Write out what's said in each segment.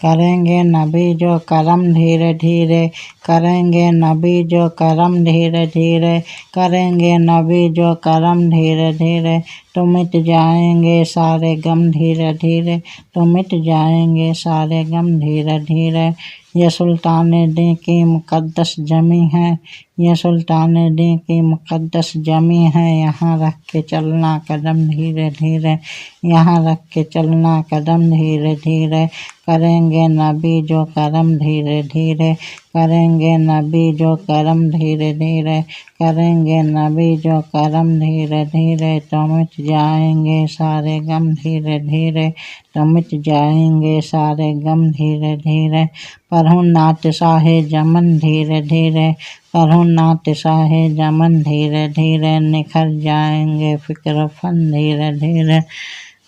करेंगे नबी जो करम धीरे धीरे, करेंगे नबी जो करम धीरे धीरे, करेंगे नबी जो करम धीरे धीरे, तो मिट जाएंगे सारे गम धीरे धीरे, तो मिट जाएंगे सारे गम धीरे धीरे। ये सुल्तान दी की मुक़द्दस जमी है, ये सुल्तान दी की मुक़द्दस जमी है, यहाँ रख के चलना कदम धीरे धीरे, यहाँ रख के चलना कदम धीरे धीरे। करेंगे नबी जो करम धीरे धीरे, करेंगे नबी जो करम धीरे धीरे, करेंगे नबी जो करम धीरे धीरे, तो मिट जाएंगे सारे गम धीरे धीरे, तो मिट जाएंगे सारे गम धीरे धीरे। पढ़ूँ नात शाहे जमन धीरे धीरे, पढ़ूँ नात शाहे जमन धीरे धीरे, निखर जाएंगे फ़िक्र फन धीरे धीरे,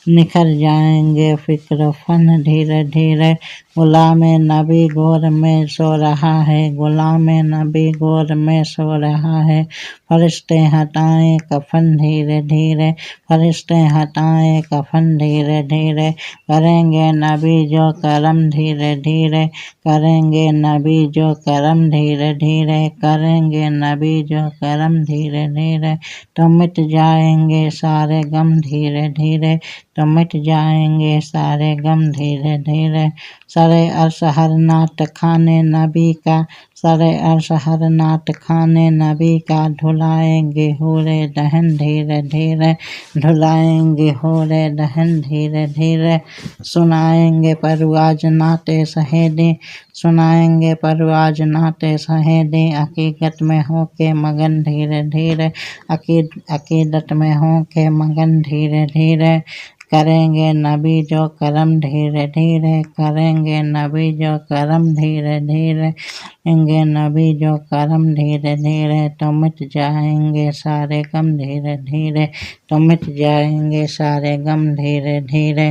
निखर जाएंगे फ़िक्र फन धीरे धीरे। गुलाम नबी गोर में सो रहा है, गुलाम नबी गोर में सो रहा है, फरिश्ते हटाएं कफन धीरे धीरे, फरिश्ते हटाएं कफन धीरे धीरे। करेंगे नबी जो करम धीरे धीरे, करेंगे नबी जो करम धीरे धीरे, करेंगे नबी जो करम धीरे धीरे, तो मिट जाएंगे सारे गम धीरे धीरे, तो मिट जाएंगे सारे गम धीरे धीरे। सरे अर्श हर नाट खाने नबी का, सरे अर्श हर नाट खाने नबी का, धुलाएंगे हूरे दहन धीरे धीरे, धुलाएंगे हूरे दहन धीरे धीरे। सुनाएंगे परवाज नाते सहेदे, सुनाएंगे परवाज नाते सहेदे, हकीकत में हो के मगन धीरे धीरे, अकीदत में हो के मगन धीरे धीरे। करेंगे नबी जो करम धीरे धीरे, करेंगे नबी जो करम धीरे धीरे, करेंगे नबी जो करम धीरे धीरे, तो मिट जाएंगे सारे गम धीरे धीरे, तो मिट जाएंगे सारे गम धीरे धीरे।